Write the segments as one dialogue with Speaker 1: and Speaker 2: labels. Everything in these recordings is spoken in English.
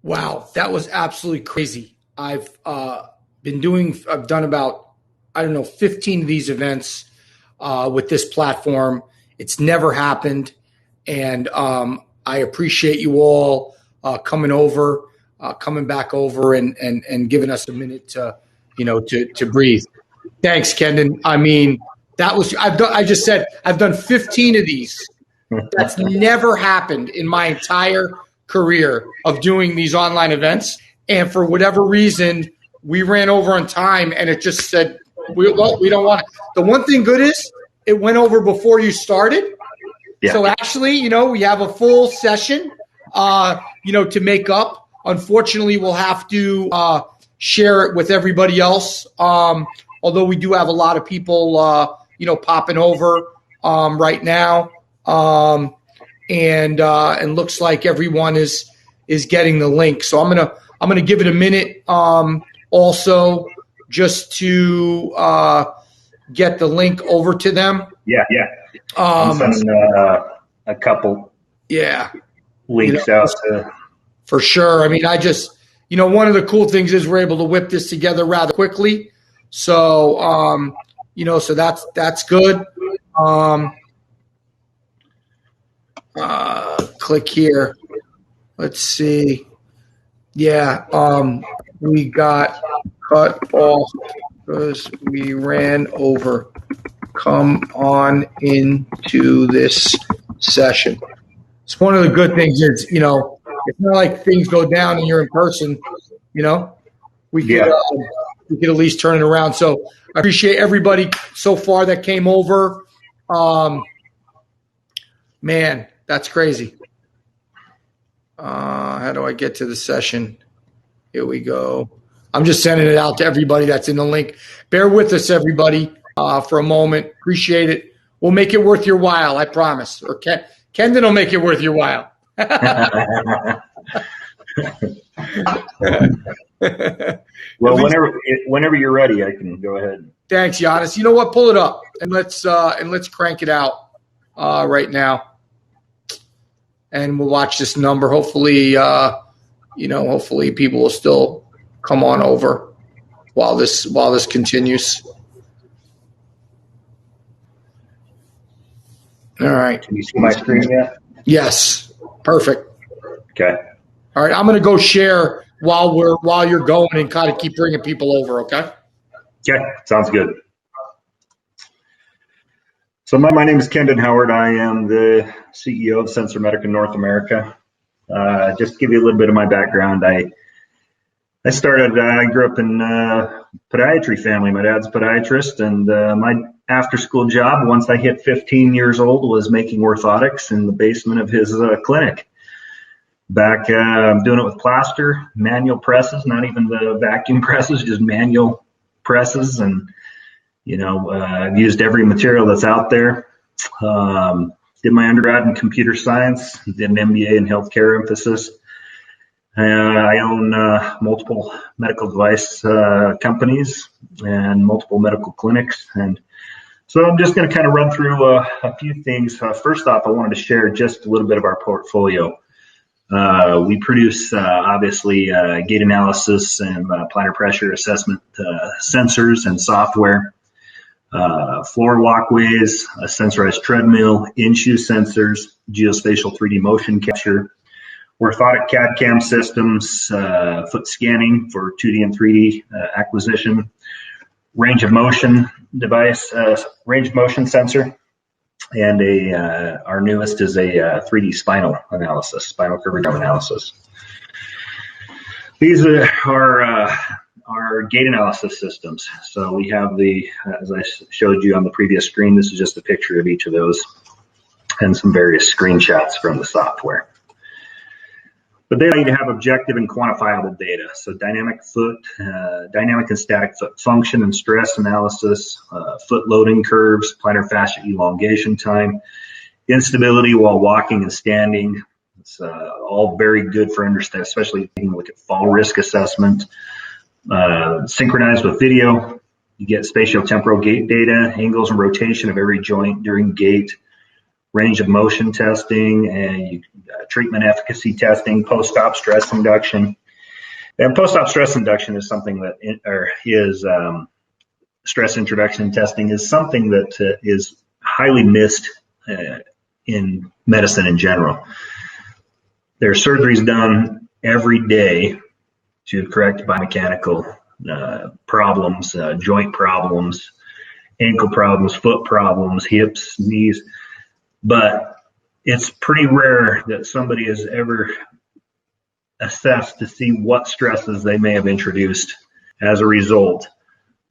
Speaker 1: Wow, that was absolutely crazy. I've done about, I don't know, 15 of these events with this platform. It's never happened. And I appreciate you all coming back over and giving us a minute to breathe. Thanks, Kendon. I mean, I just said, I've done 15 of these. That's never happened in my entire career of doing these online events. And for whatever reason, we ran over on time and it just said, we don't want it. The one thing good is it went over before you started. Yeah. So actually, we have a full session, to make up. Unfortunately, we'll have to share it with everybody else. Although we do have a lot of people, popping over right now. And looks like everyone is getting the link. So I'm gonna give it a minute. Also, just to get the link over to them.
Speaker 2: Yeah. I'm sending a couple.
Speaker 1: Yeah.
Speaker 2: Links out to.
Speaker 1: For sure. I mean, one of the cool things is we're able to whip this together rather quickly. So, so that's good. Click here. Let's see. Yeah. We got cut off because we ran over. Come on into this session. It's one of the good things is, it's not like things go down and you're in person, we could at least turn it around. So I appreciate everybody so far that came over. Man, that's crazy. How do I get to the session? Here we go. I'm just sending it out to everybody that's in the link. Bear with us, everybody, for a moment. Appreciate it. We'll make it worth your while, I promise. Or Kendon will make it worth your while.
Speaker 2: Well, whenever you're ready, I can go ahead.
Speaker 1: Thanks, Giannis. You know what? Pull it up and let's crank it out right now. And we'll watch this number. Hopefully, hopefully people will still come on over while this continues. All right.
Speaker 2: Can you see my screen yet?
Speaker 1: Yes. Perfect.
Speaker 2: Okay.
Speaker 1: All right. I'm going to go share while you're going and kind of keep bringing people over. Okay.
Speaker 2: Okay. Sounds good. So my name is Kendon Howard. I am the CEO of Sensor Medica North America. Just to give you a little bit of my background, I grew up in podiatry family. My dad's a podiatrist, and my after-school job, once I hit 15 years old, was making orthotics in the basement of his clinic. Back, I'm doing it with plaster, manual presses, not even the vacuum presses, just manual presses, and I've used every material that's out there. Did my undergrad in computer science, did an MBA in healthcare emphasis. I own multiple medical device companies and multiple medical clinics. And so I'm just going to kind of run through a few things. First off, I wanted to share just a little bit of our portfolio. We produce, obviously, gait analysis and plantar pressure assessment sensors and software. Floor walkways, a sensorized treadmill, in-shoe sensors, geospatial 3D motion capture, orthotic CAD/CAM systems, foot scanning for 2D and 3D acquisition, range of motion device, range of motion sensor, and our newest is a 3D spinal curvature analysis. These are our gait analysis systems. So we have as I showed you on the previous screen, this is just a picture of each of those and some various screenshots from the software. But they need to have objective and quantifiable data. So dynamic and static foot function and stress analysis, foot loading curves, plantar fascia elongation time, instability while walking and standing. It's all very good for understanding, especially when you look at fall risk assessment. Synchronized with video, you get spatiotemporal gait data, angles and rotation of every joint during gait, range of motion testing, and treatment efficacy testing, post-op stress induction. And post-op stress induction is something that, stress introduction testing is something that is highly missed in medicine in general. There are surgeries done every day to correct biomechanical problems, joint problems, ankle problems, foot problems, hips, knees, but it's pretty rare that somebody has ever assessed to see what stresses they may have introduced as a result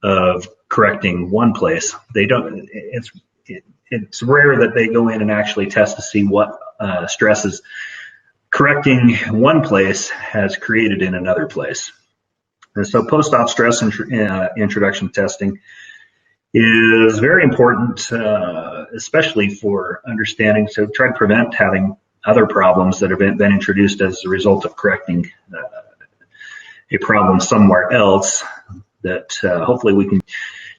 Speaker 2: of correcting one place. They don't. It's rare that they go in and actually test to see what stresses correcting one place has created in another place. And so post-op stress introduction testing is very important, especially for understanding, so try to prevent having other problems that have been introduced as a result of correcting a problem somewhere else that hopefully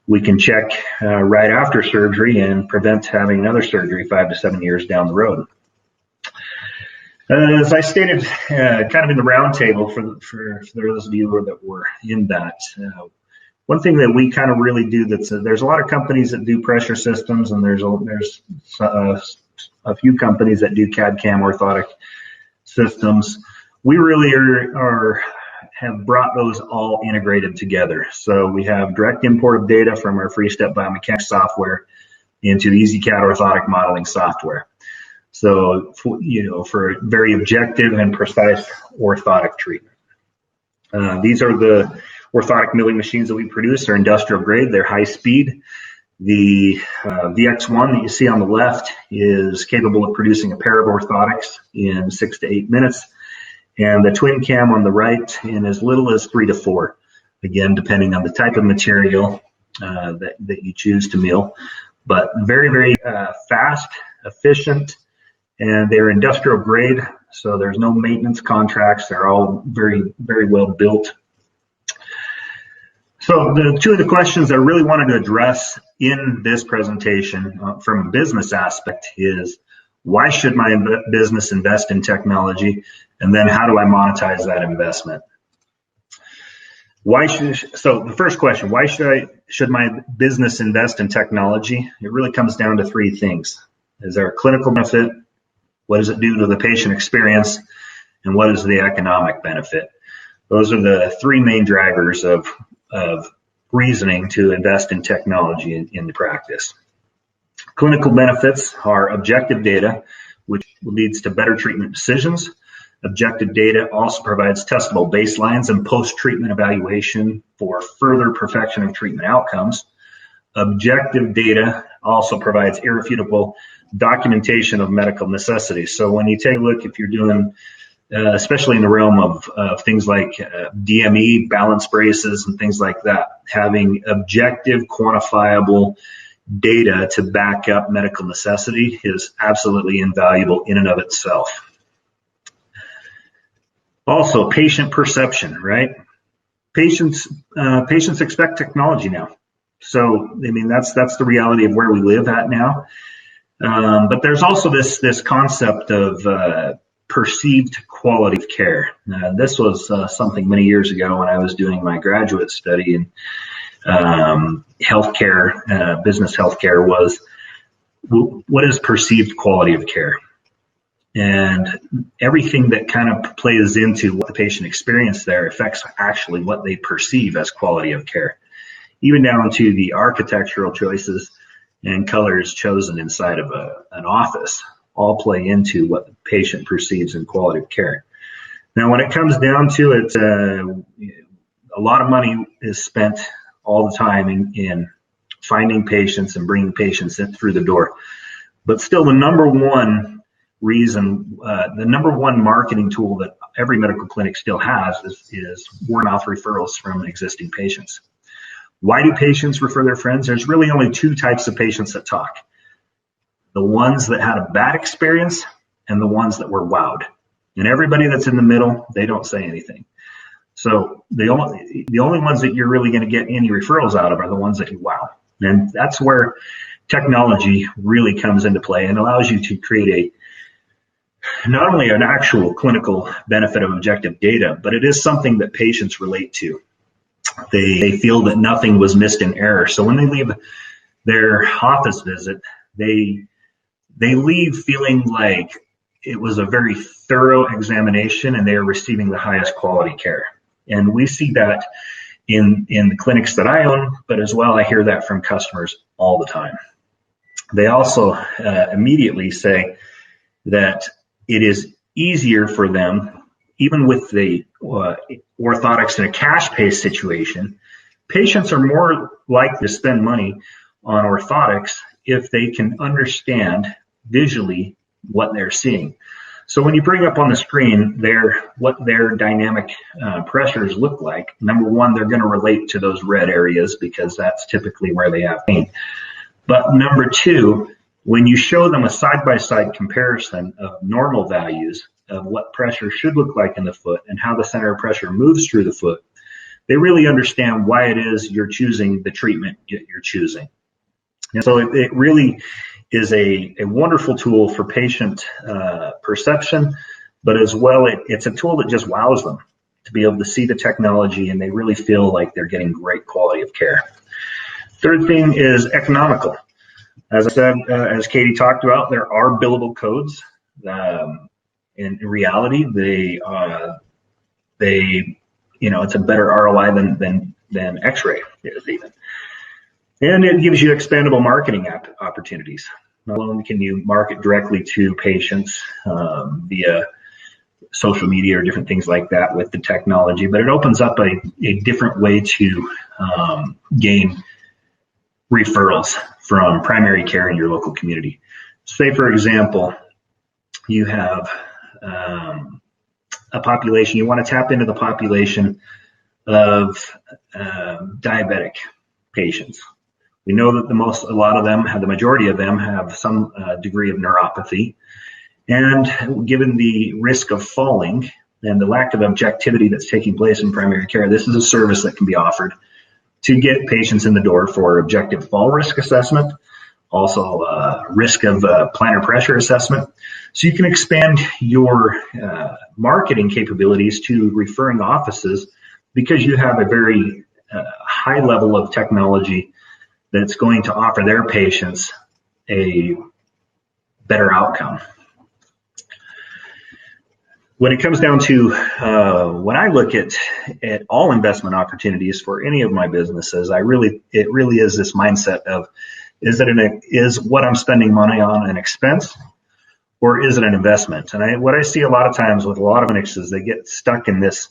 Speaker 2: we can check right after surgery and prevent having another surgery 5 to 7 years down the road. As I stated, kind of in the roundtable for those of you that were in that, one thing that we kind of really do there's a lot of companies that do pressure systems, and there's a few companies that do CAD/CAM orthotic systems. We really have brought those all integrated together. So we have direct import of data from our FreeStep biomechanics software into EasyCAD orthotic modeling software. So, for very objective and precise orthotic treatment. These are the orthotic milling machines that we produce. They're industrial grade. They're high speed. The VX1 that you see on the left is capable of producing a pair of orthotics in 6 to 8 minutes. And the twin cam on the right in as little as 3 to 4, again, depending on the type of material that you choose to mill. But very, very fast, efficient, and they're industrial grade, so there's no maintenance contracts. They're all very, very well built. So the two of the questions I really wanted to address in this presentation from a business aspect is, why should my business invest in technology? And then how do I monetize that investment? So the first question, why should my business invest in technology? It really comes down to three things. Is there a clinical benefit? What does it do to the patient experience? And what is the economic benefit? Those are the three main drivers of reasoning to invest in technology in the practice. Clinical benefits are objective data, which leads to better treatment decisions. Objective data also provides testable baselines and post-treatment evaluation for further perfection of treatment outcomes. Objective data also provides irrefutable documentation of medical necessities. So when you take a look, if you're doing, especially in the realm of things like DME, balance braces, and things like that, having objective, quantifiable data to back up medical necessity is absolutely invaluable in and of itself. Also, patient perception, right? Patients expect technology now. So, I mean, that's the reality of where we live at now. But there's also this concept of perceived quality of care. This was something many years ago when I was doing my graduate study in healthcare, business healthcare, was what is perceived quality of care? And everything that kind of plays into what the patient experienced there affects actually what they perceive as quality of care, even down to the architectural choices and colors chosen inside of an office, all play into what the patient perceives in quality of care. Now, when it comes down to it, a lot of money is spent all the time in finding patients and bringing patients in through the door. But still, the number one reason, the number one marketing tool that every medical clinic still has is word-of-mouth referrals from existing patients. Why do patients refer their friends? There's really only two types of patients that talk. The ones that had a bad experience and the ones that were wowed. And everybody that's in the middle, they don't say anything. So the only ones that you're really going to get any referrals out of are the ones that you wow. And that's where technology really comes into play and allows you to create not only an actual clinical benefit of objective data, but it is something that patients relate to. They feel that nothing was missed in error. So when they leave their office visit, they leave feeling like it was a very thorough examination and they are receiving the highest quality care. And we see that in the clinics that I own, but as well, I hear that from customers all the time. They also immediately say that it is easier for them, even with the orthotics in a cash pay situation. Patients are more likely to spend money on orthotics if they can understand visually what they're seeing. So when you bring up on the screen what their dynamic pressures look like, number one, they're going to relate to those red areas because that's typically where they have pain. But number two, when you show them a side-by-side comparison of normal values of what pressure should look like in the foot and how the center of pressure moves through the foot, they really understand why it is you're choosing the treatment you're choosing. And so it really is a wonderful tool for patient perception, but as well, it's a tool that just wows them to be able to see the technology and they really feel like they're getting great quality of care. Third thing is economical. As I said, as Katie talked about, there are billable codes. In reality, it's a better ROI than X-ray is even. And it gives you expandable marketing opportunities. Not only can you market directly to patients via social media or different things like that with the technology, but it opens up a different way to gain referrals from primary care in your local community. Say, for example, you have a population, you want to tap into the population of diabetic patients. We know that the majority of them have some degree of neuropathy. And given the risk of falling and the lack of objectivity that's taking place in primary care, this is a service that can be offered to get patients in the door for objective fall risk assessment, also risk of plantar pressure assessment. So you can expand your marketing capabilities to referring offices because you have a very high level of technology that's going to offer their patients a better outcome. When it comes down to when I look at all investment opportunities for any of my businesses, it really is this mindset of is what I'm spending money on an expense or is it an investment? And what I see a lot of times with a lot of clinics is they get stuck in this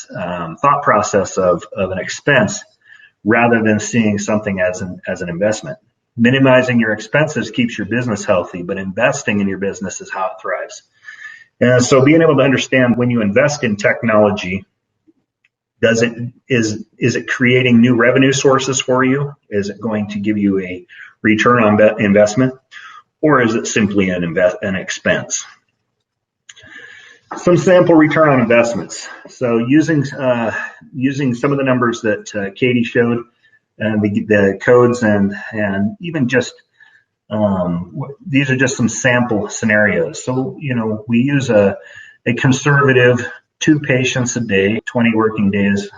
Speaker 2: thought process of an expense rather than seeing something as an investment. Minimizing your expenses keeps your business healthy, but investing in your business is how it thrives. And so being able to understand when you invest in technology, is it creating new revenue sources for you? Is it going to give you a return on investment? Or is it simply an expense? Some sample return on investments. So using some of the numbers that Katie showed, and the codes, and even just these are just some sample scenarios. So we use a conservative 2 patients a day, 20 working days,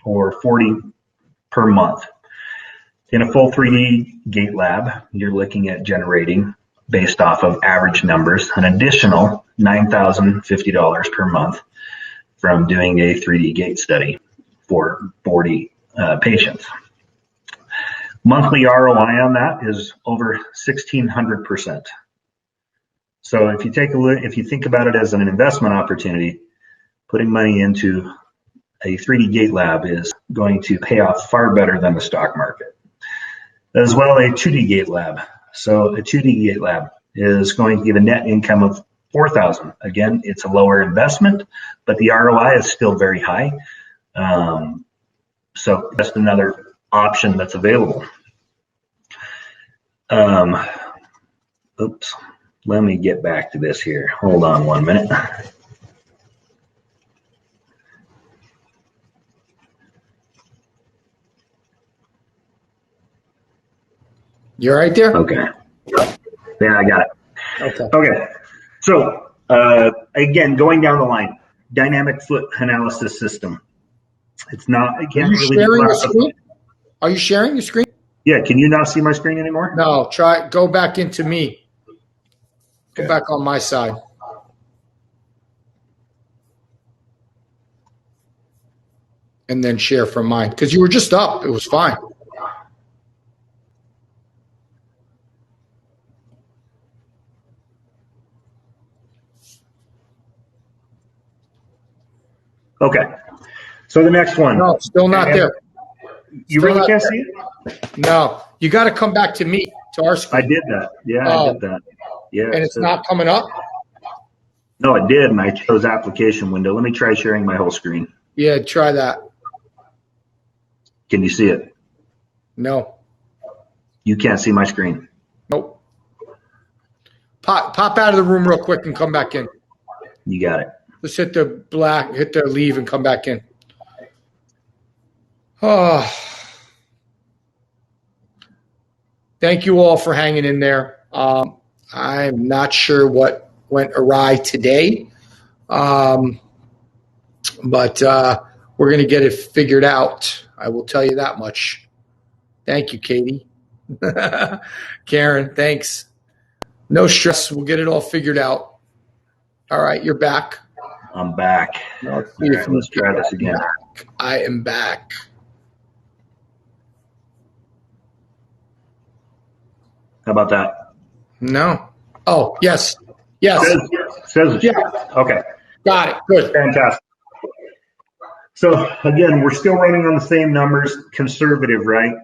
Speaker 2: or 40 per month. In a full 3D gait lab, you're looking at generating, based off of average numbers, an additional $9,050 per month from doing a 3D gait study for 40 patients. Monthly ROI on that is over 1,600%. So if you take a look, if you think about it as an investment opportunity, putting money into a 3D gait lab is going to pay off far better than the stock market. As well, a 2D gait lab. So a 2D gait lab is going to give a net income of $4,000. Again, it's a lower investment, but the ROI is still very high. So that's another option that's available. Oops, let me get back to this here. Hold on 1 minute.
Speaker 1: You're right there?
Speaker 2: Okay. Yeah, I got it.
Speaker 1: Okay.
Speaker 2: Okay. So, again, going down the line, dynamic foot analysis system. It's not, it
Speaker 1: Are
Speaker 2: can't
Speaker 1: you
Speaker 2: really be
Speaker 1: sharing your
Speaker 2: classified.
Speaker 1: screen? Are you sharing your screen?
Speaker 2: Yeah, can you not see my screen anymore?
Speaker 1: No, go back into me. Go back on my side. And then share from mine. Because you were just up. It was fine.
Speaker 2: Okay. So the next one.
Speaker 1: No, still not there.
Speaker 2: You really can't see it?
Speaker 1: No. You got to come back to me, to our screen.
Speaker 2: I did that. Yeah, I did that. Yeah.
Speaker 1: And it's not coming up?
Speaker 2: No, it did, and I chose application window. Let me try sharing my whole screen.
Speaker 1: Yeah, try that.
Speaker 2: Can you see it?
Speaker 1: No.
Speaker 2: You can't see my screen.
Speaker 1: Nope. Pop out of the room real quick and come back in.
Speaker 2: You got it.
Speaker 1: Just hit the leave and come back in. Oh. Thank you all for hanging in there. I'm not sure what went awry today, but we're going to get it figured out. I will tell you that much. Thank you, Katie. Karen, thanks. No stress. We'll get it all figured out. All right, you're back.
Speaker 2: I'm back.
Speaker 1: Let's
Speaker 2: try this again.
Speaker 1: I am back.
Speaker 2: How about that?
Speaker 1: No. Oh, yes. Yes.
Speaker 2: Says
Speaker 1: yeah.
Speaker 2: Okay.
Speaker 1: Got it. Good.
Speaker 2: Fantastic. So again, we're still running on the same numbers, conservative, right?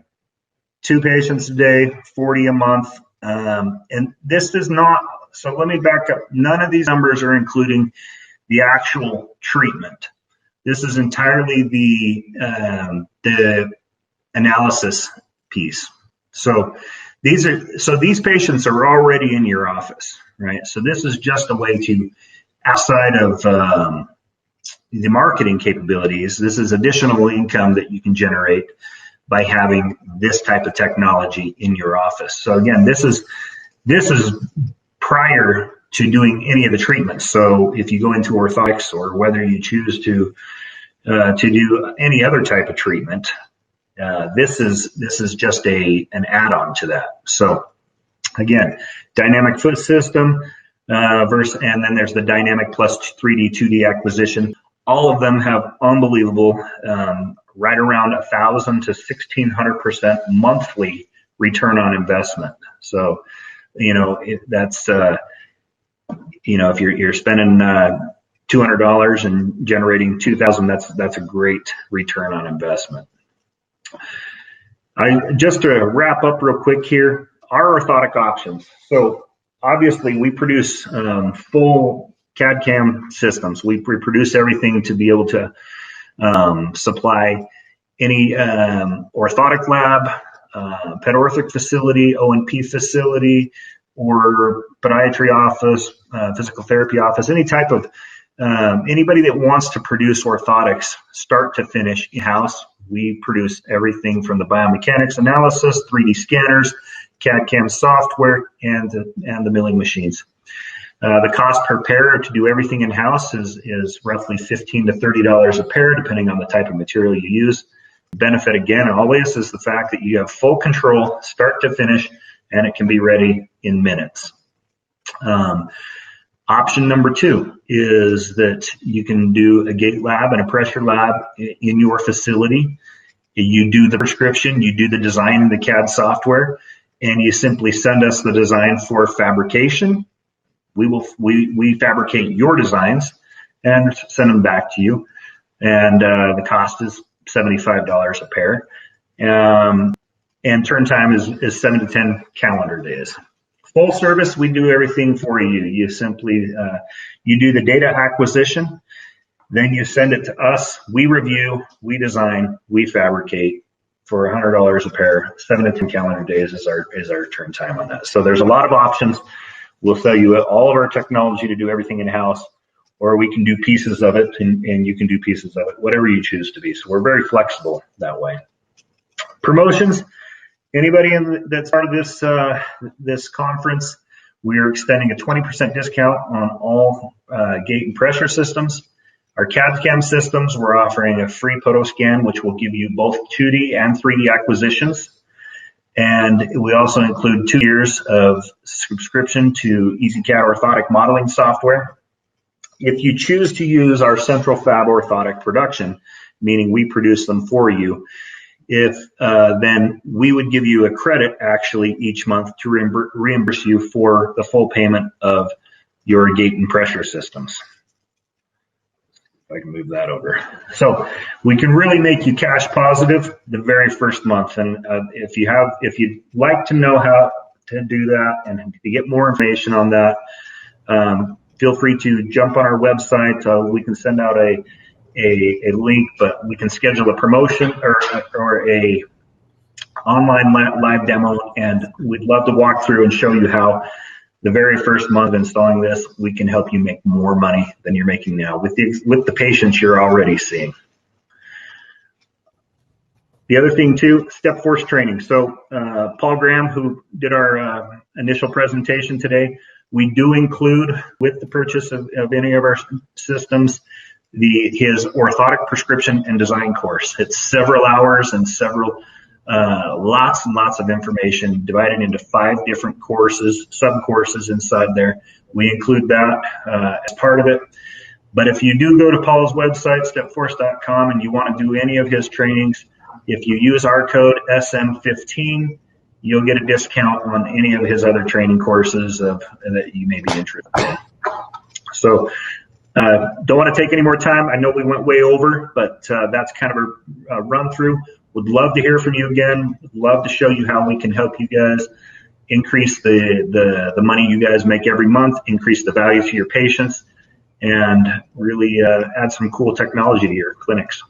Speaker 2: 2 patients a day, 40 a month. And this is not, so let me back up. None of these numbers are including the actual treatment. This is entirely the analysis piece. So these patients are already in your office, right? So this is just a way to, outside of the marketing capabilities, this is additional income that you can generate by having this type of technology in your office. So again, this is prior to doing any of the treatments. So if you go into orthotics, or whether you choose to do any other type of treatment, this is just an add-on to that. So again, dynamic foot system and then there's the dynamic plus 3D 2D acquisition. All of them have unbelievable, right around 1,000 to 1,600% monthly return on investment. So, that's if you're spending $200 and generating $2,000, that's a great return on investment. Just to wrap up real quick here, our orthotic options. So obviously we produce full CAD/CAM systems. We produce everything to be able to supply any orthotic lab, pet orthotic facility, O&P facility, or podiatry office, physical therapy office, any type of anybody that wants to produce orthotics start to finish in-house. We produce everything from the biomechanics analysis, 3D scanners, CAD/CAM software, and the milling machines. The cost per pair to do everything in-house is roughly $15 to $30 a pair, depending on the type of material you use. The benefit, again, always is the fact that you have full control, start to finish, and it can be ready in minutes. Option number 2 is that you can do a gate lab and a pressure lab in your facility. You do the prescription, you do the design in the CAD software, and you simply send us the design for fabrication. We fabricate your designs and send them back to you. And the cost is $75 a pair. And turn time is 7 to 10 calendar days. Full service, we do everything for you. You simply, you do the data acquisition, then you send it to us. We review, we design, we fabricate for $100 a pair. 7 to 10 calendar days is our turn time on that. So there's a lot of options. We'll sell you all of our technology to do everything in-house, or we can do pieces of it and you can do pieces of it, whatever you choose to be. So we're very flexible that way. Promotions. Anybody that's part of this conference, we're extending a 20% discount on all gate and pressure systems. Our CAD/CAM systems, we're offering a free photo scan, which will give you both 2D and 3D acquisitions. And we also include 2 years of subscription to EasyCAD orthotic modeling software. If you choose to use our central fab orthotic production, meaning we produce them for you, then we would give you a credit actually each month to reimburse you for the full payment of your gate and pressure systems. If I can move that over. So we can really make you cash positive the very first month. And if you'd like to know how to do that and to get more information on that, feel free to jump on our website. We can send out a link, but we can schedule a promotion or a online live demo, and we'd love to walk through and show you how the very first month of installing this, we can help you make more money than you're making now with the patients you're already seeing. The other thing too, step force training. So Paul Graham, who did our initial presentation today, we do include with the purchase of any of our systems his orthotic prescription and design course. It's several hours and lots and lots of information divided into 5 different courses, sub-courses inside there. We include that as part of it. But if you do go to Paul's website, stepforce.com, and you want to do any of his trainings, if you use our code SM15, you'll get a discount on any of his other training courses that you may be interested in. So don't want to take any more time. I know we went way over, but that's kind of a run through. Would love to hear from you again. Would love to show you how we can help you guys increase the money you guys make every month, increase the value to your patients, and really add some cool technology to your clinics.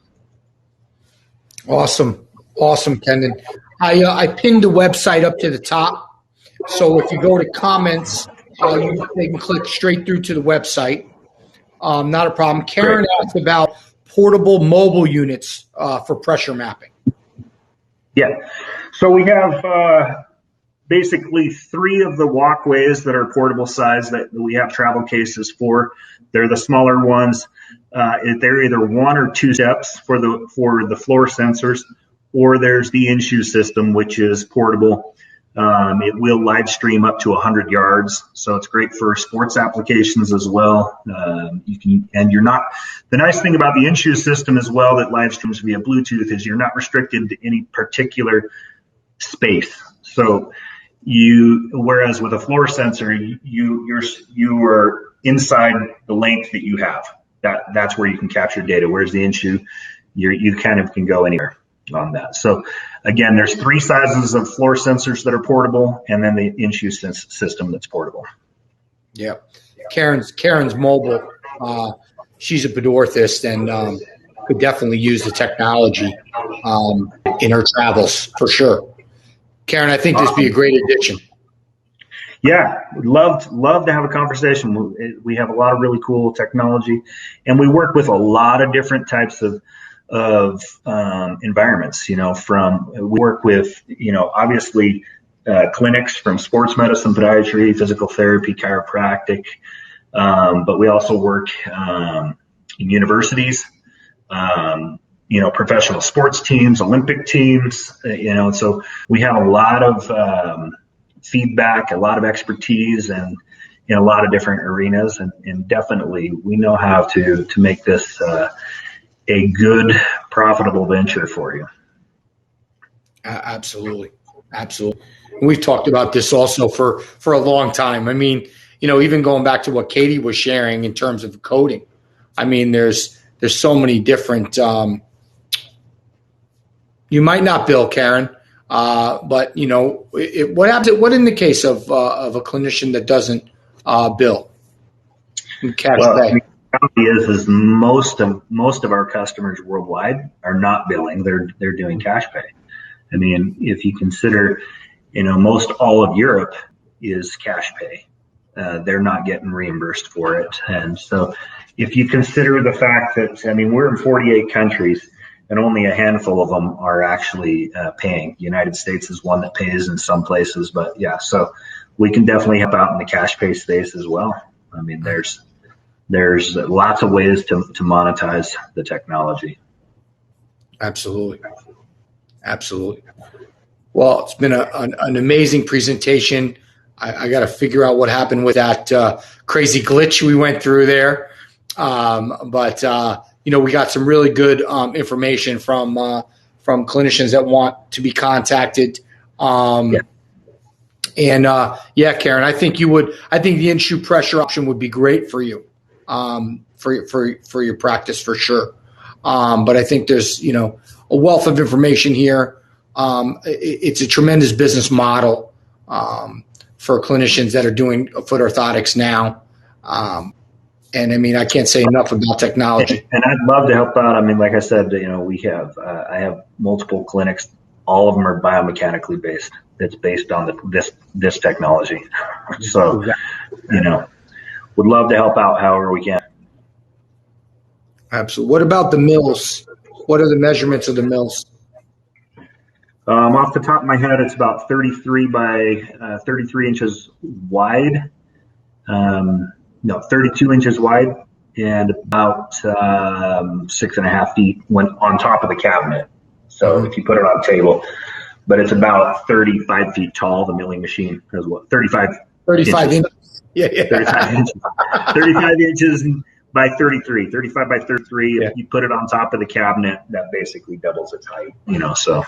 Speaker 1: Awesome, Kendon. I pinned the website up to the top, so if you go to comments, they can click straight through to the website. Not a problem. Karen asked about portable mobile units for pressure mapping.
Speaker 2: Yeah. So we have basically 3 of the walkways that are portable size that we have travel cases for. They're the smaller ones. They're either 1 or 2 steps for the floor sensors, or there's the in-shoe system, which is portable. It will live stream up to 100 yards, so it's great for sports applications as well. The nice thing about the in-shoe system as well that live streams via Bluetooth is you're not restricted to any particular space. So whereas with a floor sensor, you are inside the length that you have. That's where you can capture data. Whereas the in-shoe, you kind of can go anywhere on that. So again, there's 3 sizes of floor sensors that are portable, and then the in-shoe system that's portable.
Speaker 1: Yeah. Karen's mobile. She's a pedorthist and could definitely use the technology in her travels for sure. Karen, I think this would be a great addition.
Speaker 2: Yeah, would love to have a conversation. We have a lot of really cool technology, and we work with a lot of different types of environments. We work with obviously clinics from sports medicine, podiatry, physical therapy, chiropractic, but we also work in universities, professional sports teams, Olympic teams, so we have a lot of feedback, a lot of expertise, and in a lot of different arenas, and definitely we know how to make this a good, profitable venture for you.
Speaker 1: Absolutely. We've talked about this also for a long time. I mean, even going back to what Katie was sharing in terms of coding. I mean, there's so many different. You might not bill, Karen, but what happens? What in the case of a clinician that doesn't bill? Cash pay.
Speaker 2: Is most of our customers worldwide are not billing; they're doing cash pay. I mean, if you consider, most all of Europe is cash pay. They're not getting reimbursed for it, and so if you consider the fact that we're in 48 countries, and only a handful of them are actually paying. The United States is one that pays in some places, but yeah, so we can definitely help out in the cash pay space as well. I mean, there's lots of ways to monetize the technology.
Speaker 1: Absolutely. Absolutely. Well, it's been an amazing presentation. I got to figure out what happened with that crazy glitch we went through there. But we got some really good information from clinicians that want to be contacted.
Speaker 2: Yeah.
Speaker 1: And Karen, I think the in-shoe pressure option would be great for you, for your practice for sure. But I think there's a wealth of information here. It's a tremendous business model for clinicians that are doing foot orthotics now. And I mean, I can't say enough about technology.
Speaker 2: And I'd love to help out. I mean, like I said, I have multiple clinics. All of them are biomechanically based. It's based on this technology. So, would love to help out however we can.
Speaker 1: Absolutely. What about the mills? What are the measurements of the mills?
Speaker 2: Off the top of my head, it's about 33 by 33 inches wide. 32 inches wide and about 6.5 feet when on top of the cabinet. So if you put it on a table, but it's about 35 feet tall, the milling machine as well. 35
Speaker 1: inches. Yeah.
Speaker 2: 35 inches. 35 inches by 33, 35 by 33.
Speaker 1: Yeah.
Speaker 2: If you put it on top of the cabinet, that basically doubles its height, so.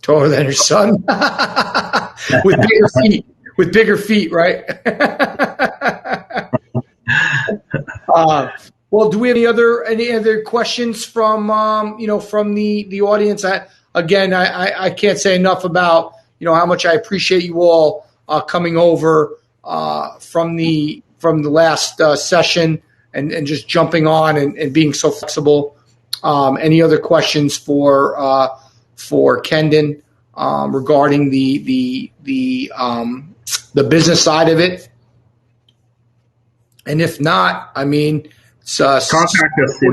Speaker 1: Taller than your son with bigger feet, right? Well, do we have any other questions from from the audience? I can't say enough about how much I appreciate you all coming over from the last session and just jumping on and being so flexible. Any other questions for Kendon regarding the business side of it? And if not, I mean,
Speaker 2: contact us. We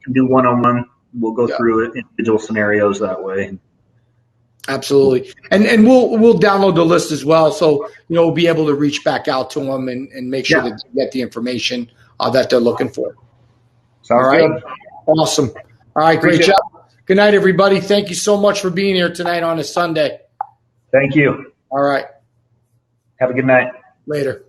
Speaker 2: can do one-on-one. We'll go through individual scenarios that way.
Speaker 1: Absolutely, and we'll download the list as well, so we'll be able to reach back out to them and make sure that they get the information that they're looking for.
Speaker 2: Sounds
Speaker 1: all right,
Speaker 2: good.
Speaker 1: Awesome. All right, great job. Good night, everybody. Thank you so much for being here tonight on a Sunday.
Speaker 2: Thank you.
Speaker 1: All right.
Speaker 2: Have a good night.
Speaker 1: Later.